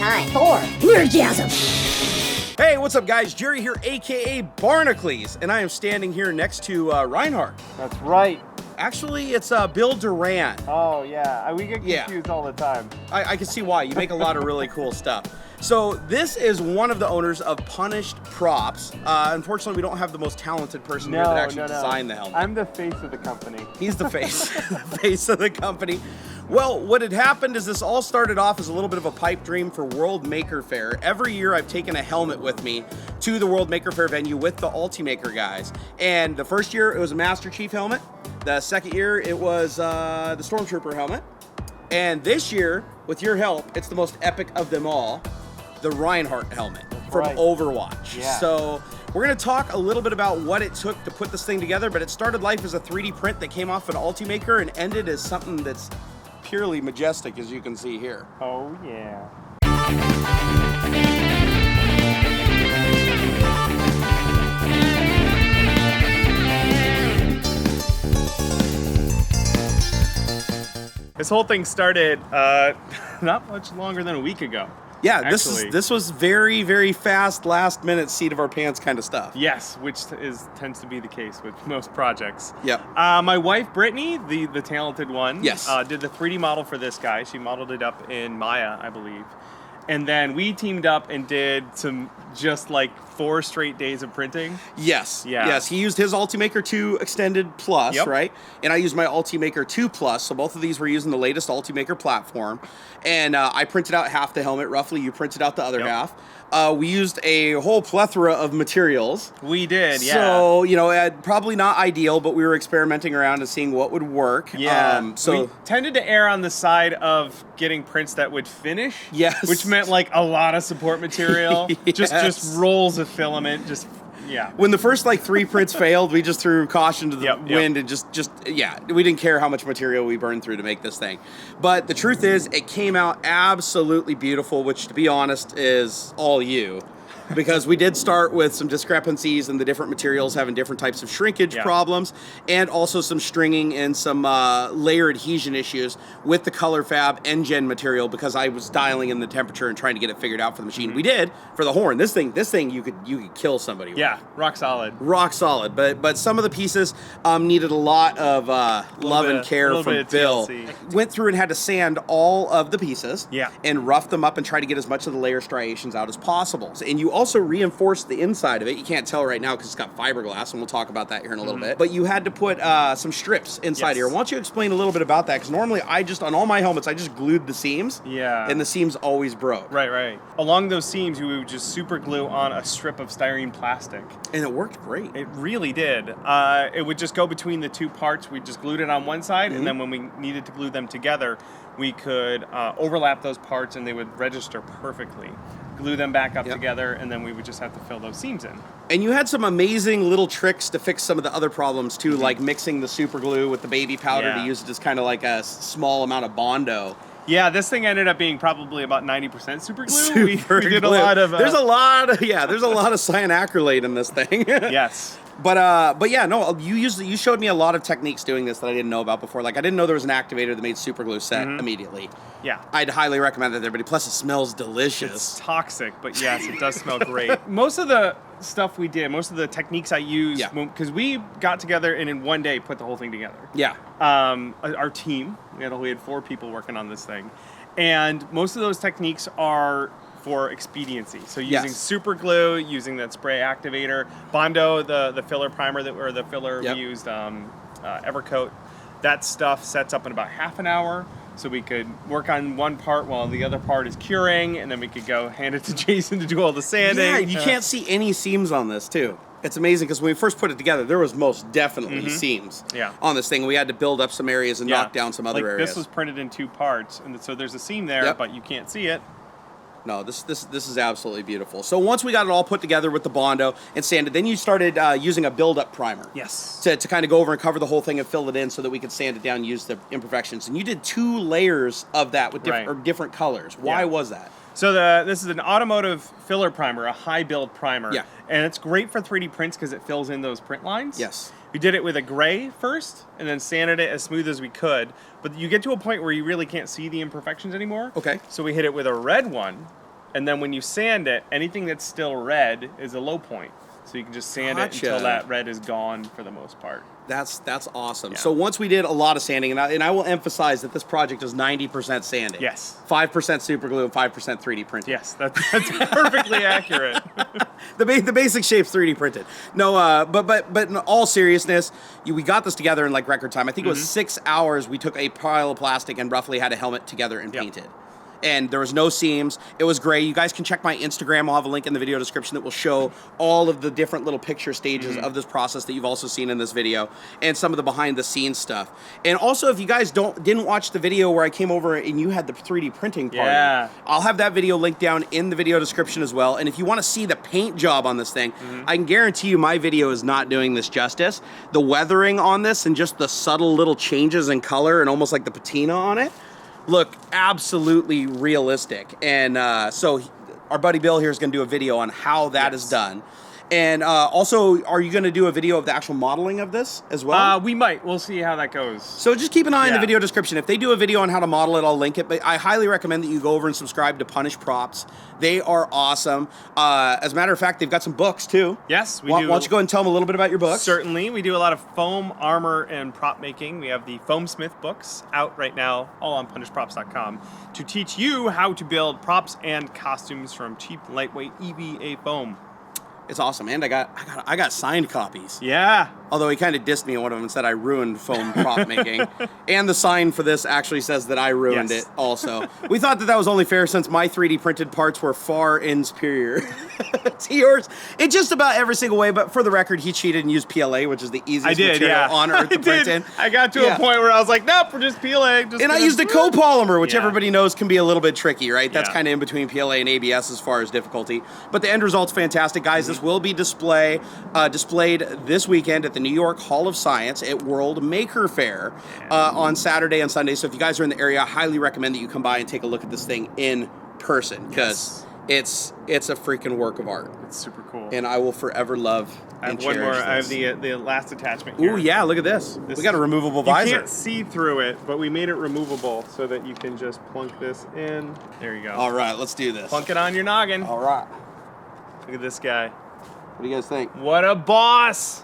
time for Nerdgasm. Hey, what's up, guys? Jerry here, aka Barnacules, and I am standing here next to Reinhardt. That's right. Actually, it's Bill Doran. Oh, yeah. We get confused all the time. I can see why. You make a lot of really cool stuff. So this is one of the owners of Punished Props. Unfortunately, we don't have the most talented person here that actually designed the helmet. I'm the face of the company. He's the face, the face of the company. Well, what had happened is this all started off as a little bit of a pipe dream for World Maker Faire. Every year I've taken a helmet with me to the World Maker Faire venue with the Ultimaker guys. And the first year it was a Master Chief helmet. The second year it was the Stormtrooper helmet. And this year, with your help, it's the most epic of them all, the Reinhardt helmet from Overwatch. Yeah. So we're going to talk a little bit about what it took to put this thing together, but it started life as a 3D print that came off an Ultimaker and ended as something that's purely majestic, as you can see here. Oh, yeah. This whole thing started not much longer than a week ago. Yeah, this was very, very fast, last minute seat of our pants kind of stuff. Yes, which tends to be the case with most projects. Yep. My wife Brittany, the talented one, yes, did the 3D model for this guy. She modeled it up in Maya, I believe. And then we teamed up and did some just like 4 straight days of printing. Yes. Yeah. Yes. He used his Ultimaker 2 Extended Plus, right? And I used my Ultimaker 2 Plus. So both of these were using the latest Ultimaker platform. And I printed out half the helmet, roughly. You printed out the other half. We used a whole plethora of materials. We did, yeah. So, you know, probably not ideal, but we were experimenting around and seeing what would work. Yeah. So we tended to err on the side of getting prints that would finish. Yes. Which meant like a lot of support material. Just rolls of filament, When the first like 3 prints failed, we just threw caution to the wind and we didn't care how much material we burned through to make this thing. But the truth is, it came out absolutely beautiful, which to be honest is all you. Because we did start with some discrepancies in the different materials having different types of shrinkage problems, and also some stringing and some layer adhesion issues with the color fab engine material, because I was dialing in the temperature and trying to get it figured out for the machine. Mm-hmm. We did for the horn. This thing you could kill somebody with. Yeah, rock solid. Rock solid. But some of the pieces needed a lot of love and care from Bill. Went through and had to sand all of the pieces and rough them up and try to get as much of the layer striations out as possible. And you also reinforced the inside of it. You can't tell right now because it's got fiberglass, and we'll talk about that here in a little bit. But you had to put some strips inside here. Why don't you explain a little bit about that? Because normally on all my helmets, I just glued the seams. Yeah. And the seams always broke. Right. Along those seams, we would just super glue on a strip of styrene plastic. And it worked great. It really did. It would just go between the 2 parts. We just glued it on one side, and then when we needed to glue them together, we could overlap those parts, and they would register perfectly. Glue them back up together, and then we would just have to fill those seams in. And you had some amazing little tricks to fix some of the other problems too, like mixing the super glue with the baby powder to use it as kind of like a small amount of Bondo. Yeah, this thing ended up being probably about 90% super glue. Super we did glue. a lot of. There's a lot of cyanacrylate in this thing. Yes. But yeah, no, you showed me a lot of techniques doing this that I didn't know about before. Like I didn't know there was an activator that made super glue set immediately. Yeah. I'd highly recommend that to everybody. Plus it smells delicious. It's toxic, but yes, it does smell great. Most of the stuff we did, most of the techniques I used, because we got together and in one day put the whole thing together. Yeah. Our team, we had 4 people working on this thing. And most of those techniques are for expediency. So using super glue, using that spray activator, Bondo, the filler primer we used, Evercoat, that stuff sets up in about half an hour. So we could work on one part while the other part is curing, and then we could go hand it to Jason to do all the sanding. Yeah, you can't see any seams on this too. It's amazing because when we first put it together, there was most definitely seams on this thing. We had to build up some areas and knock down some other areas. This was printed in 2 parts, and so there's a seam there, but you can't see it. No, this is absolutely beautiful. So once we got it all put together with the Bondo and sanded, then you started using a build-up primer. Yes. To kind of go over and cover the whole thing and fill it in so that we could sand it down and use the imperfections. And you did 2 layers of that with different colors. Why was that? So this is an automotive filler primer, a high build primer. Yeah. And it's great for 3D prints because it fills in those print lines. Yes. We did it with a gray first and then sanded it as smooth as we could. But you get to a point where you really can't see the imperfections anymore. Okay. So we hit it with a red one And then when you sand it, anything that's still red is a low point. So you can just sand it until that red is gone for the most part. That's awesome. Yeah. So once we did a lot of sanding, and I will emphasize that this project is 90% sanding. Yes. 5% super glue and 5% 3D printing. Yes, that's perfectly accurate. The basic shape's 3D printed. No, but in all seriousness, we got this together in like record time. I think it was 6 hours. We took a pile of plastic and roughly had a helmet together and painted. And there was no seams. It was great. You guys can check my Instagram. I'll have a link in the video description that will show all of the different little picture stages of this process that you've also seen in this video, and some of the behind the scenes stuff. And also, if you guys didn't watch the video where I came over and you had the 3D printing party, I'll have that video linked down in the video description as well. And if you want to see the paint job on this thing, I can guarantee you my video is not doing this justice. The weathering on this and just the subtle little changes in color and almost like the patina on it look absolutely realistic. And so our buddy Bill here is going to do a video on how that is done. And also, are you going to do a video of the actual modeling of this as well? We might. We'll see how that goes. So just keep an eye in the video description. If they do a video on how to model it, I'll link it. But I highly recommend that you go over and subscribe to Punish Props. They are awesome. As a matter of fact, they've got some books too. Yes, we do. Why don't you go and tell them a little bit about your books? Certainly. We do a lot of foam, armor, and prop making. We have the Foamsmith books out right now, all on punishprops.com, to teach you how to build props and costumes from cheap, lightweight EVA foam. It's awesome, and I got signed copies. Yeah. Although he kind of dissed me on one of them and said I ruined foam prop making. And the sign for this actually says that I ruined it also. We thought that was only fair since my 3D printed parts were far inferior to yours in just about every single way. But for the record, he cheated and used PLA, which is the easiest material on earth to print in. I got to a point where I was like, nope, we're just PLA. And I used a copolymer, which everybody knows can be a little bit tricky, right? That's kind of in between PLA and ABS as far as difficulty. But the end result's fantastic, guys. This will be displayed this weekend at the New York Hall of Science at World Maker Faire on Saturday and Sunday. So if you guys are in the area, I highly recommend that you come by and take a look at this thing in person, because it's a freaking work of art. It's super cool. And I will forever love and cherish this. I have the last attachment here. Ooh, yeah, look at this. We got a removable visor. You can't see through it, but we made it removable so that you can just plunk this in. There you go. All right, let's do this. Plunk it on your noggin. All right. Look at this guy. What do you guys think? What a boss!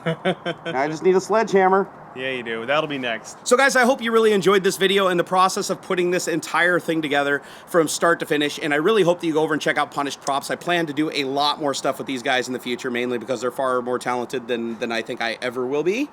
I just need a sledgehammer. Yeah, you do. That'll be next. So guys, I hope you really enjoyed this video and the process of putting this entire thing together from start to finish. And I really hope that you go over and check out Punished Props. I plan to do a lot more stuff with these guys in the future, mainly because they're far more talented than I think I ever will be.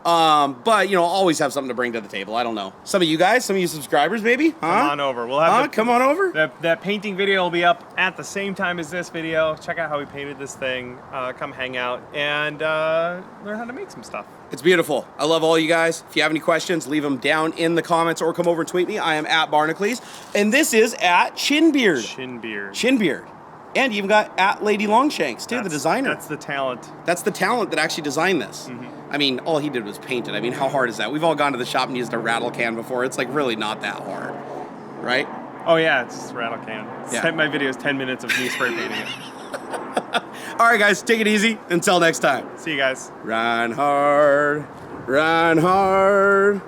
But, you know, always have something to bring to the table. I don't know. Some of you guys, some of you subscribers, maybe? Huh? Come on over. We'll have come on over. That painting video will be up at the same time as this video. Check out how we painted this thing. Come hang out and learn how to make some stuff. It's beautiful. I love all you guys. If you have any questions, leave them down in the comments or come over and tweet me. I am at Barnacules. And this is at Chinbeard. Chinbeard. And you even got at Lady Longshanks, too, the designer. That's the talent. That's the talent that actually designed this. I mean, all he did was paint it. I mean, how hard is that? We've all gone to the shop and used a rattle can before. It's like really not that hard, right? Oh, yeah, it's just a rattle can. My video is 10 minutes of me spray painting it. All right, guys, take it easy. Until next time. See you guys. Reinhardt.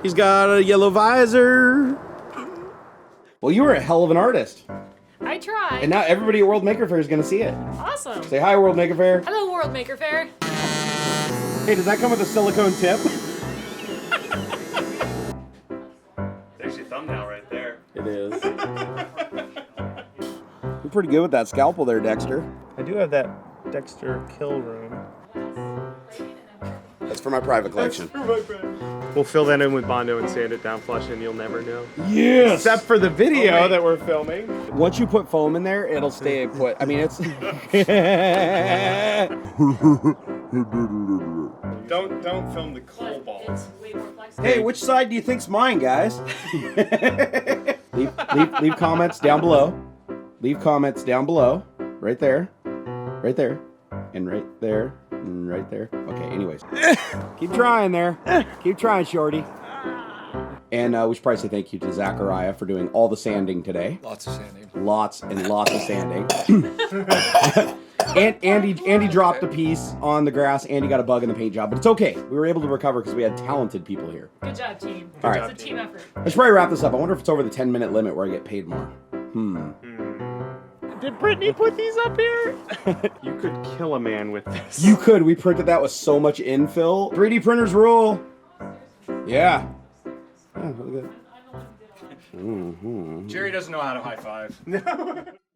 He's got a yellow visor. Well, you were a hell of an artist. I tried. And now everybody at World Maker Faire is going to see it. Awesome. Say hi, World Maker Faire. Hello, World Maker Faire. Hey, does that come with a silicone tip? There's your thumbnail right there. It is. You're pretty good with that scalpel there, Dexter. I do have that Dexter kill room. That's for my private collection. We'll fill that in with Bondo and sand it down flush and you'll never know. Yes! Except for the video that we're filming. Once you put foam in there, it'll stay put. I mean, it's... Don't film the coal ball. It's way more flexible. Hey, which side do you think's mine, guys? leave comments down below. Leave comments down below. Right there. Right there. And right there. And right there. Okay, anyways. Keep trying there. Keep trying, Shorty. And we should probably say thank you to Zachariah for doing all the sanding today. Lots of sanding. Lots and lots of sanding. And Andy dropped a piece on the grass. Andy got a bug in the paint job, but it's okay. We were able to recover because we had talented people here. Good job, team. All right. It's a team effort. Let's probably wrap this up. I wonder if it's over the 10-minute limit where I get paid more. Did Brittany put these up here? You could kill a man with this. You could. We printed that with so much infill. 3D printers rule. Yeah. Jerry doesn't know how to high five.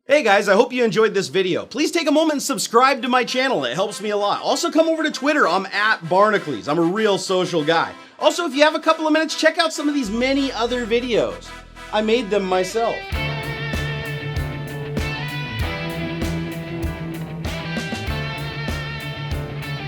Hey guys, I hope you enjoyed this video. Please take a moment and subscribe to my channel. It helps me a lot. Also come over to Twitter. I'm at Barnacules. I'm a real social guy. Also, if you have a couple of minutes, check out some of these many other videos. I made them myself.